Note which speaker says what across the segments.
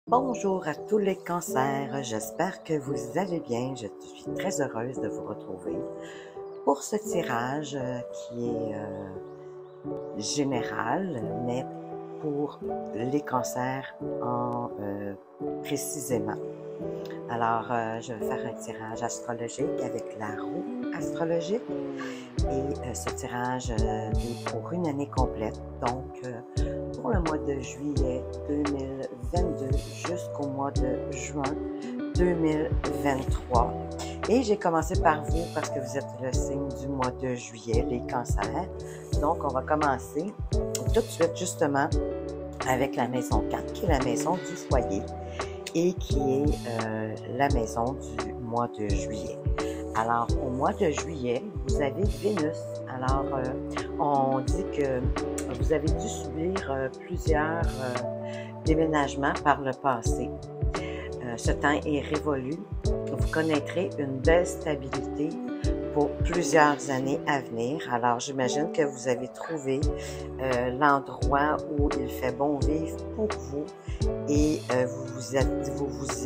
Speaker 1: Bonjour à tous les cancers, j'espère que vous allez bien. Je suis très heureuse de vous retrouver pour ce tirage qui est général, mais pour les cancers précisément. Alors, je vais faire un tirage astrologique avec la roue astrologique et ce tirage est pour une année complète, donc pour le mois de juillet 2022 jusqu'au mois de juin 2023. Et j'ai commencé par vous parce que vous êtes le signe du mois de juillet, les cancers. Donc, on va commencer tout de suite justement avec la maison 4, qui est la maison du foyer et qui est la maison du mois de juillet. Alors, au mois de juillet, vous avez Vénus. Alors, on dit que vous avez dû subir plusieurs déménagements par le passé. Ce temps est révolu. Vous connaîtrez une belle stabilité pour plusieurs années à venir. Alors, j'imagine que vous avez trouvé l'endroit où il fait bon vivre pour vous et vous vous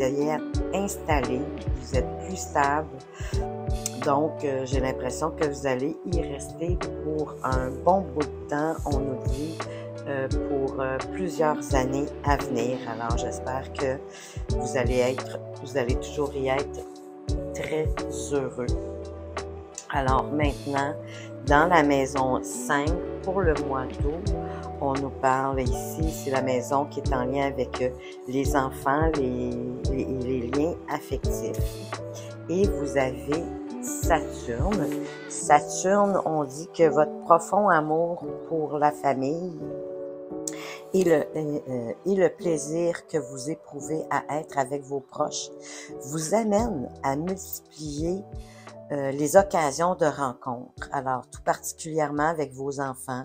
Speaker 1: y êtes installé, vous êtes plus stable. Donc, j'ai l'impression que vous allez y rester pour un bon bout de temps. On nous dit pour plusieurs années à venir. Alors, j'espère que vous allez toujours y être très heureux. Alors, maintenant, dans la maison 5, pour le mois d'août, on nous parle ici, c'est la maison qui est en lien avec les enfants, les liens affectifs. Et vous avez Saturne. Saturne, on dit que votre profond amour pour la famille et le plaisir que vous éprouvez à être avec vos proches vous amène à multiplier les occasions de rencontre. Alors, tout particulièrement avec vos enfants,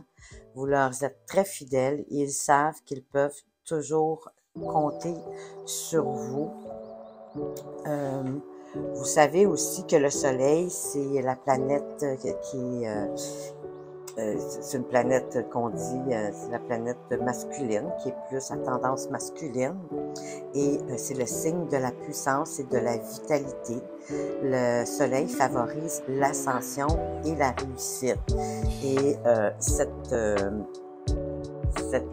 Speaker 1: vous leur êtes très fidèles et ils savent qu'ils peuvent toujours compter sur vous. Vous savez aussi que le Soleil, c'est la planète c'est une planète qu'on dit, c'est la planète masculine, qui est plus à tendance masculine. Et c'est le signe de la puissance et de la vitalité. Le Soleil favorise l'ascension et la réussite. Et cette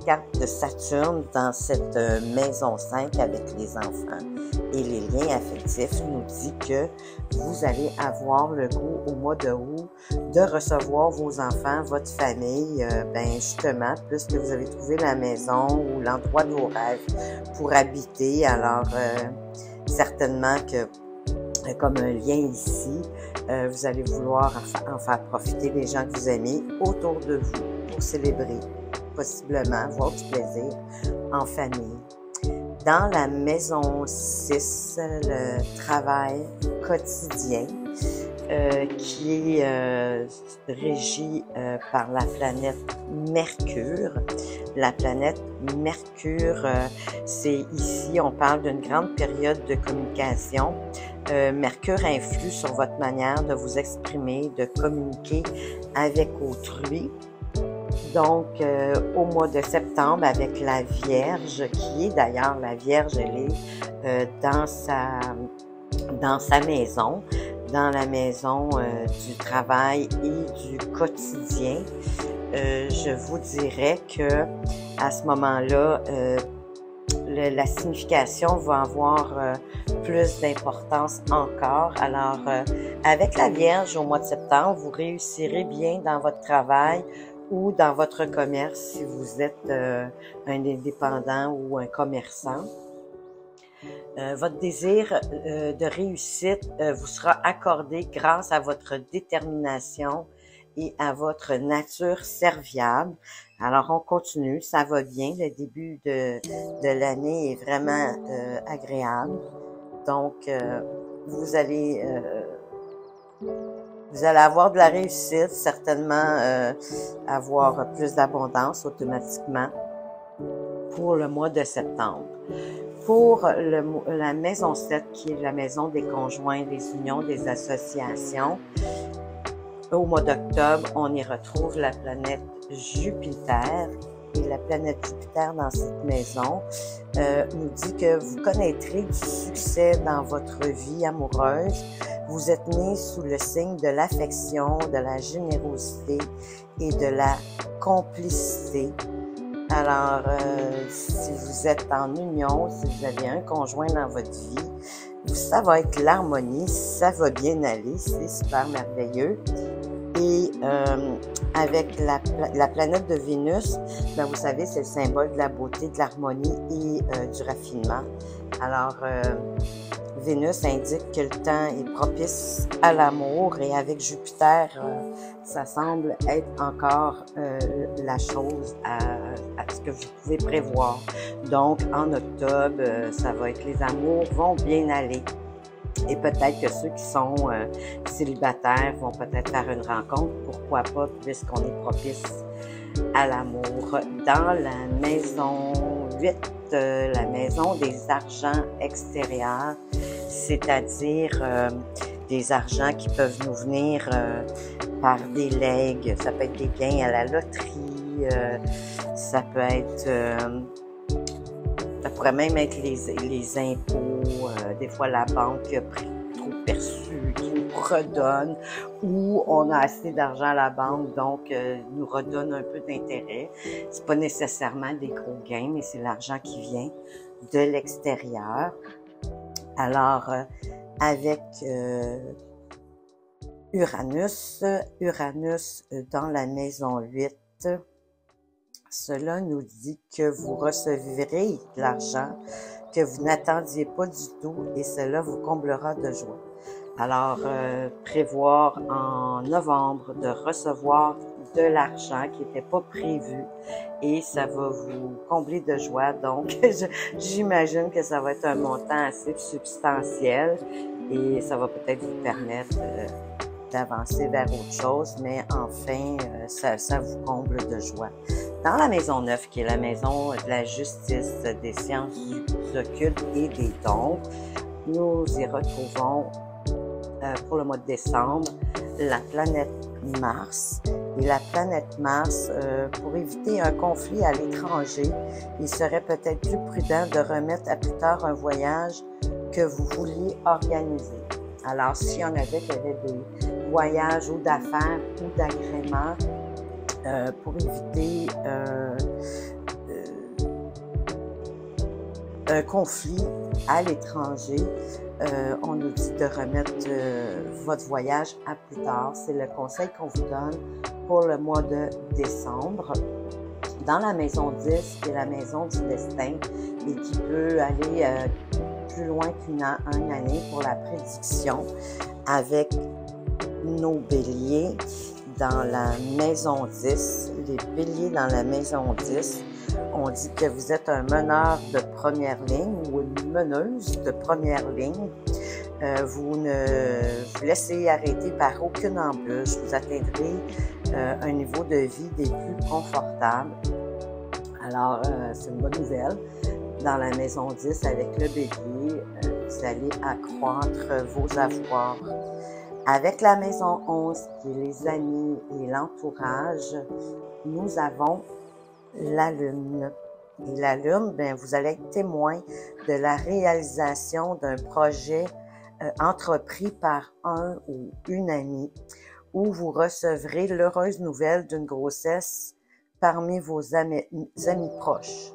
Speaker 1: carte de Saturne dans cette maison 5 avec les enfants et les liens affectifs nous dit que vous allez avoir le goût au mois de août de recevoir vos enfants, votre famille, justement, puisque vous avez trouvé la maison ou l'endroit de vos rêves pour habiter. Alors, certainement que comme un lien ici, vous allez vouloir en faire profiter les gens que vous aimez autour de vous pour célébrer, possiblement avoir du plaisir en famille. Dans la maison 6, le travail quotidien qui est régi par la planète Mercure. La planète Mercure, c'est ici, on parle d'une grande période de communication. Mercure influe sur votre manière de vous exprimer, de communiquer avec autrui. Donc, au mois de septembre, avec la Vierge, qui est d'ailleurs, la Vierge, elle est dans sa maison, dans la maison du travail et du quotidien. Je vous dirais que à ce moment-là, la signification va avoir plus d'importance encore. Alors, avec la Vierge au mois de septembre, vous réussirez bien dans votre travail ou dans votre commerce si vous êtes un indépendant ou un commerçant. Votre désir de réussite vous sera accordé grâce à votre détermination et à votre nature serviable. Alors, on continue, ça va bien. Le début de l'année est vraiment agréable. Donc, vous allez avoir de la réussite, certainement avoir plus d'abondance automatiquement pour le mois de septembre. Pour la maison 7, qui est la maison des conjoints, des unions, des associations, au mois d'octobre, on y retrouve la planète Jupiter et la planète Jupiter dans cette maison nous dit que vous connaîtrez du succès dans votre vie amoureuse. Vous êtes né sous le signe de l'affection, de la générosité et de la complicité. Alors, si vous êtes en union, si vous avez un conjoint dans votre vie, ça va être l'harmonie, ça va bien aller, c'est super merveilleux. Et avec la planète de Vénus, ben vous savez, c'est le symbole de la beauté, de l'harmonie et du raffinement. Alors, Vénus indique que le temps est propice à l'amour et avec Jupiter, ça semble être encore la chose à ce que vous pouvez prévoir. Donc, en octobre, ça va être les amours vont bien aller. Et peut-être que ceux qui sont célibataires vont peut-être faire une rencontre. Pourquoi pas, puisqu'on est propice à l'amour. Dans la maison 8, la maison des argents extérieurs, c'est-à-dire des argents qui peuvent nous venir par des legs. Ça peut être des gains à la loterie, ça peut être... ça pourrait même être les impôts, des fois la banque qui a pris trop perçu, qui nous redonne, ou on a assez d'argent à la banque, donc nous redonne un peu d'intérêt. C'est pas nécessairement des gros gains, mais c'est l'argent qui vient de l'extérieur. Alors, avec Uranus dans la maison 8, cela nous dit que vous recevrez de l'argent que vous n'attendiez pas du tout et cela vous comblera de joie. Alors, prévoir en novembre de recevoir de l'argent qui n'était pas prévu et ça va vous combler de joie. Donc, j'imagine que ça va être un montant assez substantiel et ça va peut-être vous permettre d'avancer vers autre chose, mais enfin, ça vous comble de joie. Dans la maison 9, qui est la maison de la justice, des sciences occultes et des dons, nous y retrouvons pour le mois de décembre la planète Mars. Et la planète Mars, pour éviter un conflit à l'étranger, il serait peut-être plus prudent de remettre à plus tard un voyage que vous vouliez organiser. Alors, s'il y en avait qui avaient des voyages ou d'affaires ou d'agréments, pour éviter un conflit à l'étranger, on nous dit de remettre votre voyage à plus tard. C'est le conseil qu'on vous donne pour le mois de décembre. Dans la maison 10, qui est la maison du destin et qui peut aller plus loin qu'une année pour la prédiction avec nos béliers. Dans la maison 10, les béliers dans la maison 10, on dit que vous êtes un meneur de première ligne ou une meneuse de première ligne. Vous ne vous laissez arrêter par aucune embûche. Vous atteindrez un niveau de vie des plus confortables. Alors, c'est une bonne nouvelle. Dans la maison 10, avec le bélier, vous allez accroître vos avoirs. Avec la maison 11, qui est les amis et l'entourage, nous avons la Lune. Et la Lune, bien, vous allez être témoin de la réalisation d'un projet entrepris par un ou une amie, où vous recevrez l'heureuse nouvelle d'une grossesse parmi vos amis proches.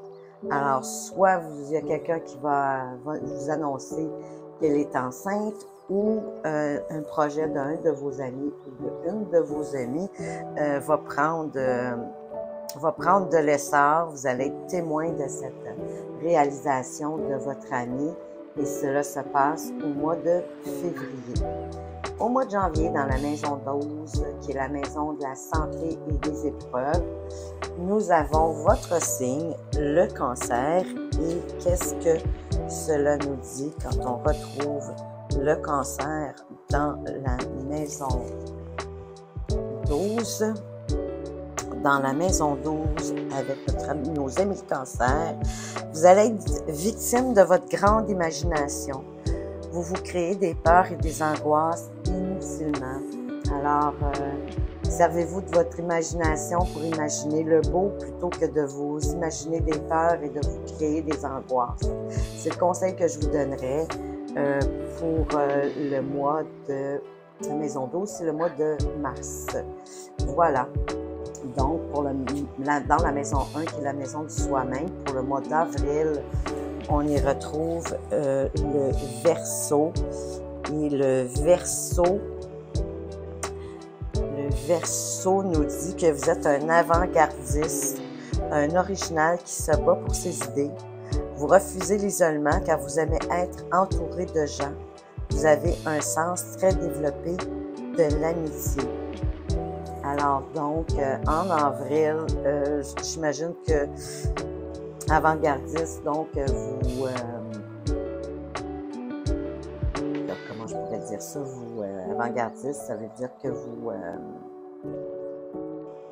Speaker 1: Alors, soit il y a quelqu'un qui va vous annoncer qu'elle est enceinte, ou un projet d'un de vos amis ou d'une de vos amies va prendre de l'essor. Vous allez être témoin de cette réalisation de votre ami et cela se passe au mois de février. Au mois de janvier, dans la maison 12, qui est la maison de la santé et des épreuves, nous avons votre signe, le cancer. Et qu'est-ce que cela nous dit quand on retrouve le cancer dans la maison 12? Dans la maison 12, avec nos amis le cancer, vous allez être victime de votre grande imagination. Vous vous créez des peurs et des angoisses inutilement. Alors, Servez-vous de votre imagination pour imaginer le beau plutôt que de vous imaginer des peurs et de vous créer des angoisses. C'est le conseil que je vous donnerais pour le mois de la maison 12, c'est le mois de mars. Voilà. Donc, dans la maison 1, qui est la maison du soi-même, pour le mois d'avril, on y retrouve le Verseau. Et le Verseau nous dit que vous êtes un avant-gardiste, un original qui se bat pour ses idées. Vous refusez l'isolement car vous aimez être entouré de gens. Vous avez un sens très développé de l'amitié. Alors donc, en avril, j'imagine que avant-gardiste, donc comment je pourrais dire ça, vous, avant-gardiste, ça veut dire que vous,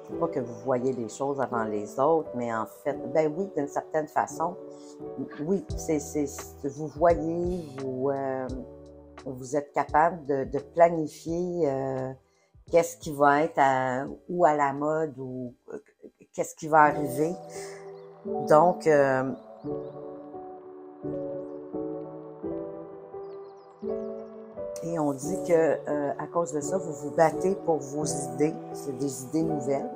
Speaker 1: c'est pas que vous voyez les choses avant les autres, mais en fait, ben oui, d'une certaine façon, oui, vous voyez, vous êtes capable de planifier qu'est-ce qui va être à la mode ou qu'est-ce qui va arriver. Donc, et on dit que à cause de ça, vous vous battez pour vos idées. C'est des idées nouvelles,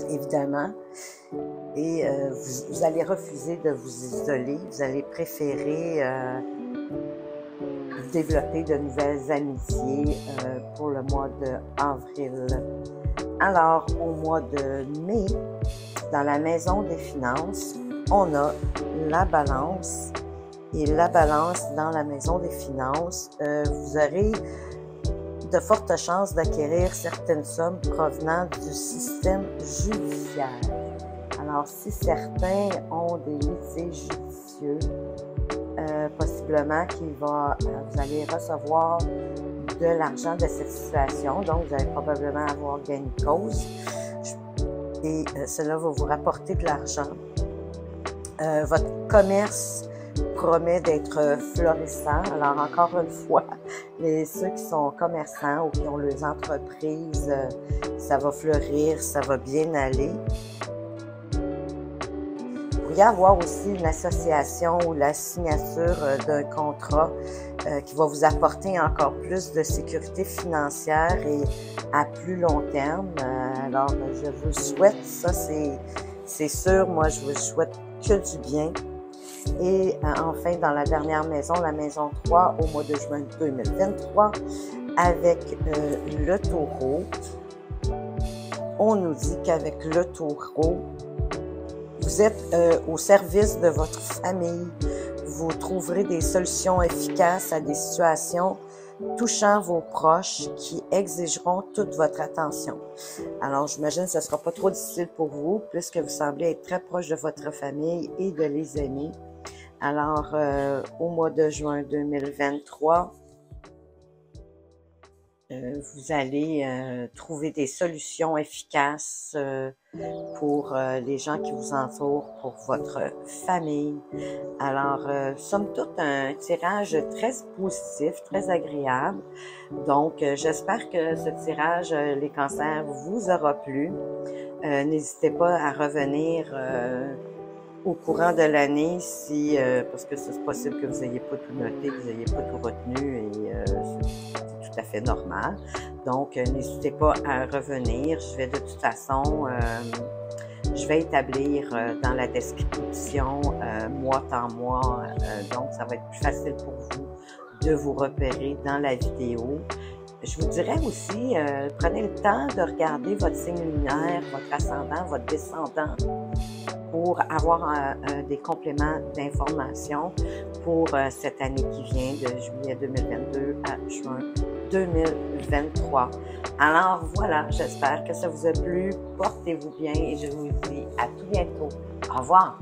Speaker 1: évidemment. Et vous allez refuser de vous isoler. Vous allez préférer développer de nouvelles amitiés pour le mois d'avril. Alors, au mois de mai, dans la maison des finances, on a la balance. Et la balance dans la maison des finances, vous aurez de fortes chances d'acquérir certaines sommes provenant du système judiciaire. Alors, si certains ont des litiges judicieux, possiblement vous allez recevoir de l'argent de cette situation, donc vous allez probablement avoir gain de cause et cela va vous rapporter de l'argent. Votre commerce promet d'être florissant. Alors, encore une fois, ceux qui sont commerçants ou qui ont leurs entreprises, ça va fleurir, ça va bien aller. Vous pourriez avoir aussi une association ou la signature d'un contrat qui va vous apporter encore plus de sécurité financière et à plus long terme. Alors, je vous souhaite, ça c'est sûr, moi je vous souhaite que du bien. Et enfin, dans la dernière maison, la maison 3, au mois de juin 2023, avec le taureau, on nous dit qu'avec le taureau, vous êtes au service de votre famille. Vous trouverez des solutions efficaces à des situations touchant vos proches qui exigeront toute votre attention. Alors, j'imagine que ce ne sera pas trop difficile pour vous puisque vous semblez être très proche de votre famille et de les aimer. Alors, au mois de juin 2023, vous allez trouver des solutions efficaces pour les gens qui vous entourent, pour votre famille. Alors, somme toute, un tirage très positif, très agréable. Donc, j'espère que ce tirage, les cancers, vous aura plu. N'hésitez pas à revenir au courant de l'année si, parce que c'est possible que vous n'ayez pas tout noté, que vous n'ayez pas tout retenu et c'est tout à fait normal. Donc, n'hésitez pas à revenir. Je vais de toute façon, je vais établir dans la description mois par mois, donc ça va être plus facile pour vous de vous repérer dans la vidéo. Je vous dirais aussi, prenez le temps de regarder votre signe lunaire, votre ascendant, votre descendant, pour avoir des compléments d'informations pour cette année qui vient de juillet 2022 à juin 2023. Alors voilà, j'espère que ça vous a plu. Portez-vous bien et je vous dis à tout bientôt. Au revoir!